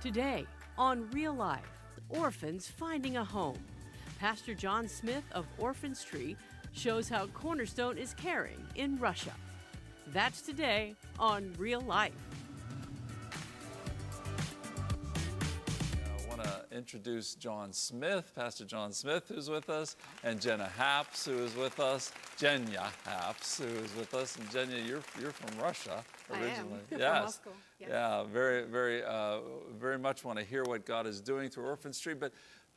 Today, on Real Life, orphans finding a home. Pastor John Smith of Orphans Tree shows how Cornerstone is caring in Russia. That's today on Real Life. I want to introduce John Smith, Pastor John Smith, who's with us, and Haps, who is with us. Jenya Haps, who is with us. And Jenya, you're from Russia originally. I am. Yes. From Moscow. Yes. Yeah, very much want to hear what God is doing through Orphan Tree. But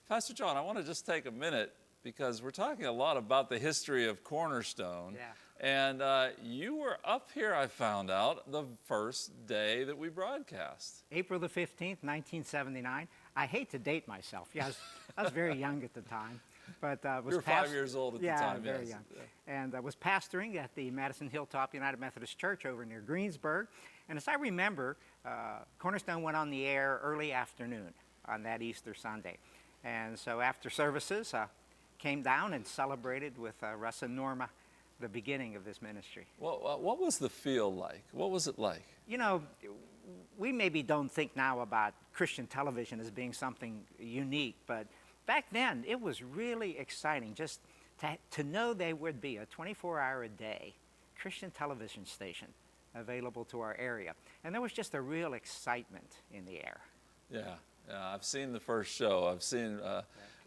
Pastor John, I want to just take a minute because we're talking a lot about the history of Cornerstone. Yeah. And you were up here, I found out, the first day that we broadcast. April the 15th, 1979. I hate to date myself. Yeah, I was very young at the time. But was you were 5 years old at the time. Very young. And I was pastoring at the Madison Hilltop United Methodist Church over near Greensburg. And as I remember, Cornerstone went on the air early afternoon on that Easter Sunday. And so after services, came down and celebrated with Russ and Norma the beginning of this ministry. Well, what was the feel like? What was it like? You know, we maybe don't think now about Christian television as being something unique, but back then it was really exciting just to know there would be a 24-hour-a-day Christian television station available to our area. And there was just a real excitement in the air. Yeah. I've seen the first show.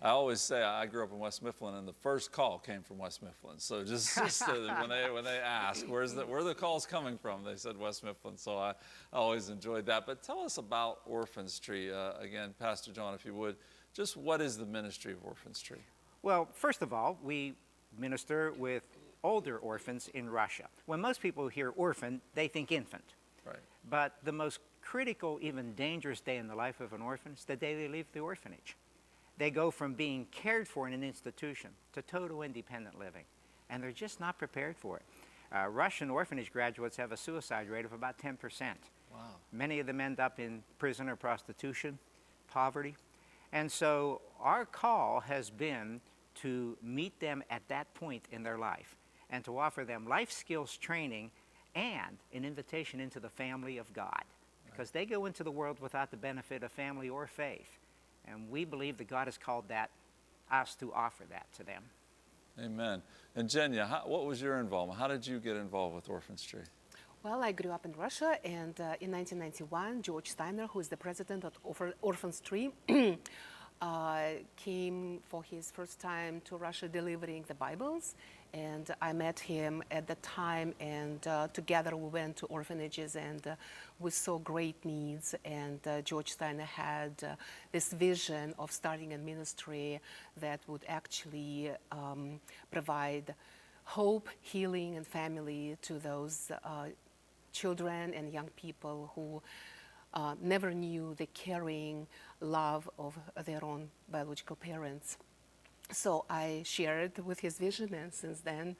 I always say I grew up in West Mifflin, and the first call came from West Mifflin. So just when they ask where are the calls coming from, they said West Mifflin. So I always enjoyed that. But tell us about Orphans Tree again, Pastor John, if you would. Just what is the ministry of Orphans Tree? Well, first of all, we minister with older orphans in Russia. When most people hear orphan, they think infant. Right. But the most critical, even dangerous day in the life of an orphan is the day they leave the orphanage. They go from being cared for in an institution to total independent living, and they're just not prepared for it. Russian orphanage graduates have a suicide rate of about 10%. Wow. Many of them end up in prison or prostitution, poverty. And so our call has been to meet them at that point in their life and to offer them life skills training and an invitation into the family of God. Because they go into the world without the benefit of family or faith. And we believe that God has called us to offer that to them. Amen. And Jenya, what was your involvement? How did you get involved with Orphans Tree? Well, I grew up in Russia, and in 1991, George Steiner, who is the president of Orphans Tree, came for his first time to Russia delivering the Bibles, and I met him at the time, and together we went to orphanages, and we saw great needs, and George Steiner had this vision of starting a ministry that would actually provide hope, healing, and family to those children and young people who never knew the caring love of their own biological parents. So I shared with his vision, and since then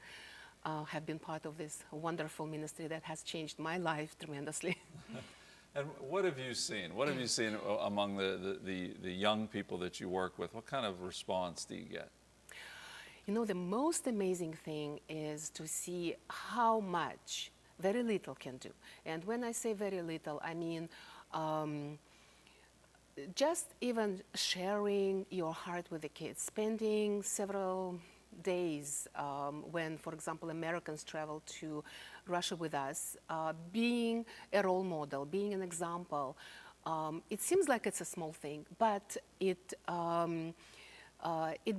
have been part of this wonderful ministry that has changed my life tremendously. And what have you seen? What have you seen among the young people that you work with? What kind of response do you get? You know, the most amazing thing is to see how much very little can do. And when I say very little, I mean just even sharing your heart with the kids, spending several days when, for example, Americans travel to Russia with us, being a role model, being an example. It seems like it's a small thing, but it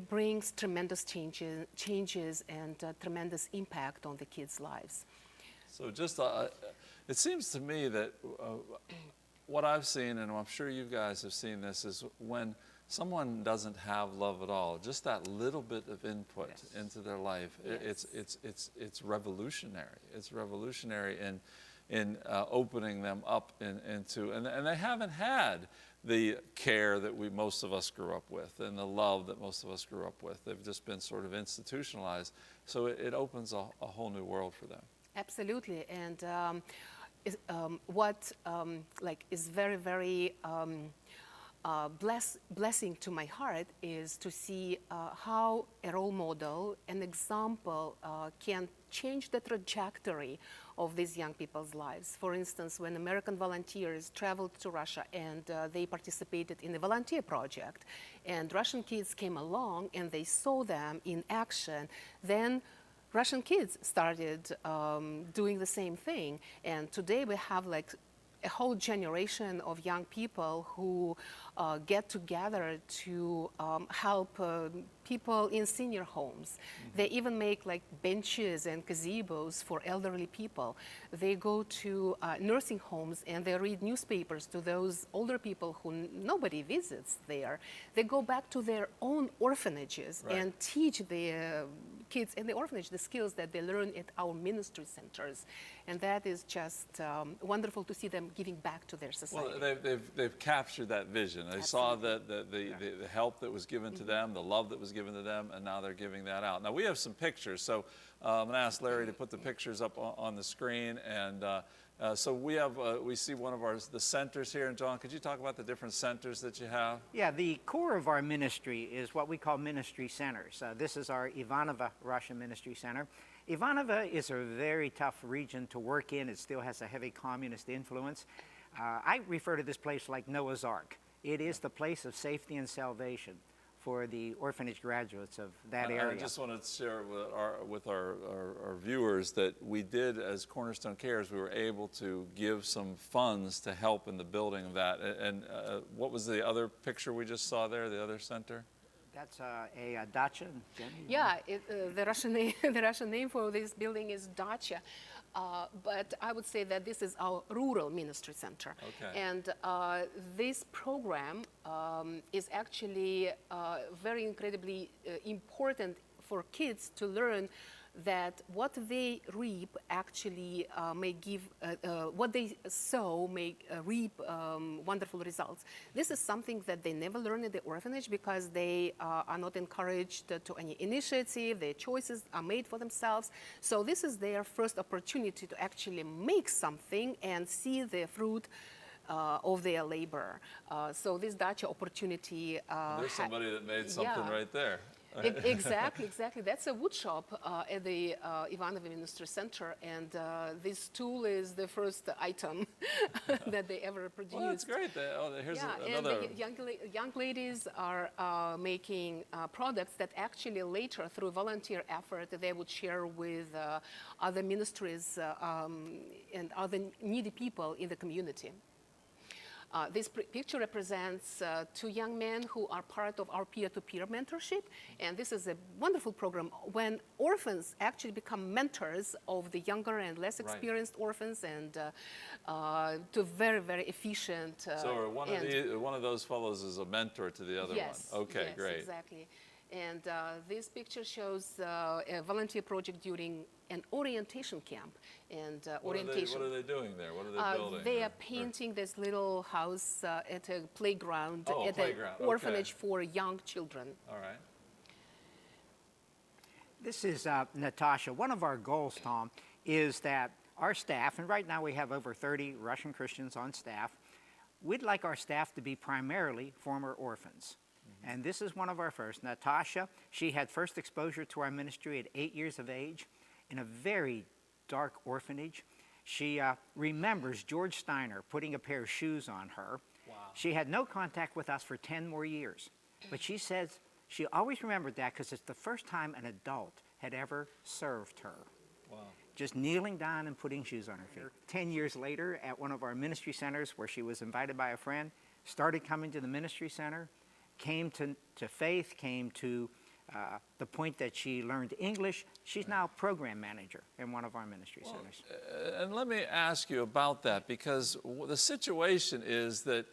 brings tremendous changes and tremendous impact on the kids' lives. So just, it seems to me that what I've seen, and I'm sure you guys have seen this, is when someone doesn't have love at all, just that little bit of input into their life, it's revolutionary. It's revolutionary in opening them up into, and they haven't had the care that most of us grew up with and the love that most of us grew up with. They've just been sort of institutionalized. So it opens a whole new world for them. Absolutely, and what is very, very blessing to my heart is to see how a role model, an example, can change the trajectory of these young people's lives. For instance, when American volunteers traveled to Russia and they participated in a volunteer project, and Russian kids came along and they saw them in action, then Russian kids started doing the same thing. And today we have like a whole generation of young people who get together to help people in senior homes. They even make like benches and gazebos for elderly people. They go to nursing homes and they read newspapers to those older people who nobody visits there. They go back to their own orphanages and teach the kids in the orphanage the skills that they learn at our ministry centers. And that is just wonderful to see them giving back to their society. Well, they've captured that vision. They saw the help that was given to them, the love that was given to them, and now they're giving that out. Now, we have some pictures, so I'm going to ask Larry to put the pictures up on the screen. And so we see one of the centers here. And John, could you talk about the different centers that you have? Yeah, the core of our ministry is what we call ministry centers. This is our Ivanova Russian Ministry Center. Ivanova is a very tough region to work in. It still has a heavy communist influence. I refer to this place like Noah's Ark. It is the place of safety and salvation for the orphanage graduates of that area. I just wanted to share with our viewers that we did, as Cornerstone Cares, we were able to give some funds to help in the building of that. And what was the other picture we just saw there, the other center? That's a dacha. Yeah, the Russian name for this building is dacha. But I would say that this is our rural ministry center. Okay. And this program is actually very incredibly important for kids to learn that what they reap actually may give, what they sow may reap wonderful results. This is something that they never learn at the orphanage because they are not encouraged to any initiative, their choices are made for themselves. So this is their first opportunity to actually make something and see the fruit of their labor. So this dacha opportunity... There's somebody that made something right there. Exactly. That's a wood shop at the Ivanova Ministry Center, and this tool is the first item that they ever produced. Well, that's great. Here's another. And the young ladies are making products that actually later, through volunteer effort, they would share with other ministries and other needy people in the community. This picture represents two young men who are part of our peer-to-peer mentorship, and this is a wonderful program when orphans actually become mentors of the younger and less experienced orphans, and to very, very efficient. So one of those fellows is a mentor to the other one. Okay, yes, great. Exactly. And this picture shows a volunteer project during an orientation camp. And What are they doing there? What are they building? They are painting this little house at a playground, at an orphanage for young children. All right. This is Natasha. One of our goals, Tom, is that our staff, and right now we have over 30 Russian Christians on staff, we'd like our staff to be primarily former orphans. And this is one of our first. Natasha, she had first exposure to our ministry at 8 years of age in a very dark orphanage. She remembers George Steiner putting a pair of shoes on her. Wow. She had no contact with us for 10 more years. But she says she always remembered that because it's the first time an adult had ever served her. Wow. Just kneeling down and putting shoes on her feet. 10 years later, at one of our ministry centers where she was invited by a friend, started coming to the ministry center, came to faith, came to the point that she learned English. She's now program manager in one of our ministry centers. And let me ask you about that, because the situation is that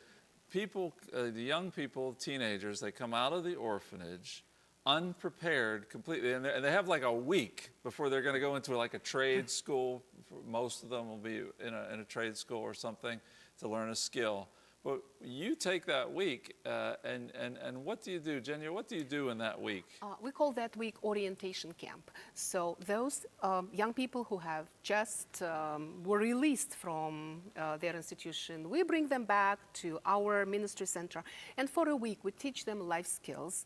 people, the young people, teenagers, they come out of the orphanage unprepared completely, and they have like a week before they're going to go into like a trade school. Most of them will be in a trade school or something to learn a skill. But you take that week, and what do you do, Jenya? What do you do in that week? We call that week orientation camp. So those young people who have just were released from their institution, we bring them back to our ministry center, and for a week we teach them life skills,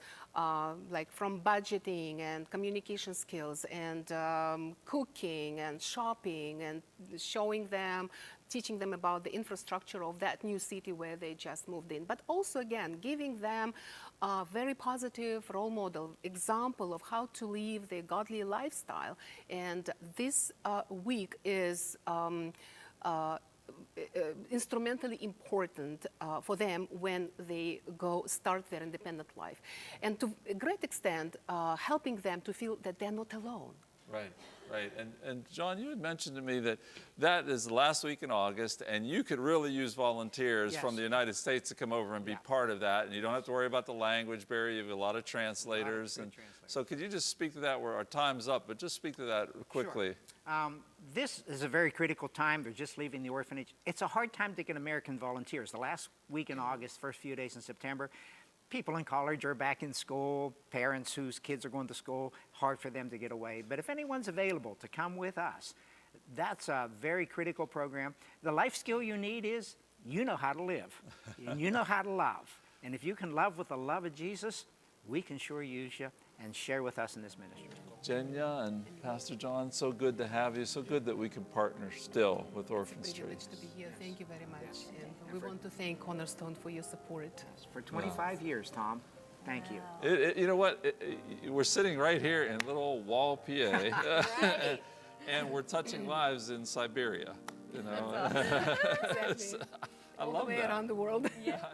like from budgeting and communication skills and cooking and shopping, and showing them, teaching them about the infrastructure of that new city where they just moved in, but also again giving them a very positive role model example of how to live their godly lifestyle. And this week is instrumentally important for them when they go start their independent life, and to a great extent helping them to feel that they're not alone. Right, right. And John, you had mentioned to me that is the last week in August, and you could really use volunteers from the United States to come over and be part of that, and you don't have to worry about the language barrier. You have a lot of translators. So could you just speak to that? Our time's up, but just speak to that quickly. Sure. This is a very critical time. They're just leaving the orphanage. It's a hard time to get American volunteers. The last week in August, first few days in September, people in college are back in school, parents whose kids are going to school, hard for them to get away. But if anyone's available to come with us, that's a very critical program. The life skill you need is you know how to live, and you know how to love. And if you can love with the love of Jesus, we can sure use you and share with us in this ministry. Jenya and Pastor John, so good to have you. So good that we can partner still with Orphan Street. Privilege to be here. Thank you very much. And we want to thank Cornerstone for your support. For 25 years, Tom. Thank you. You know what? We're sitting right here in little old Wall, PA, and we're touching lives in Siberia. You know, Exactly. I All love the way that. around the world. Yeah.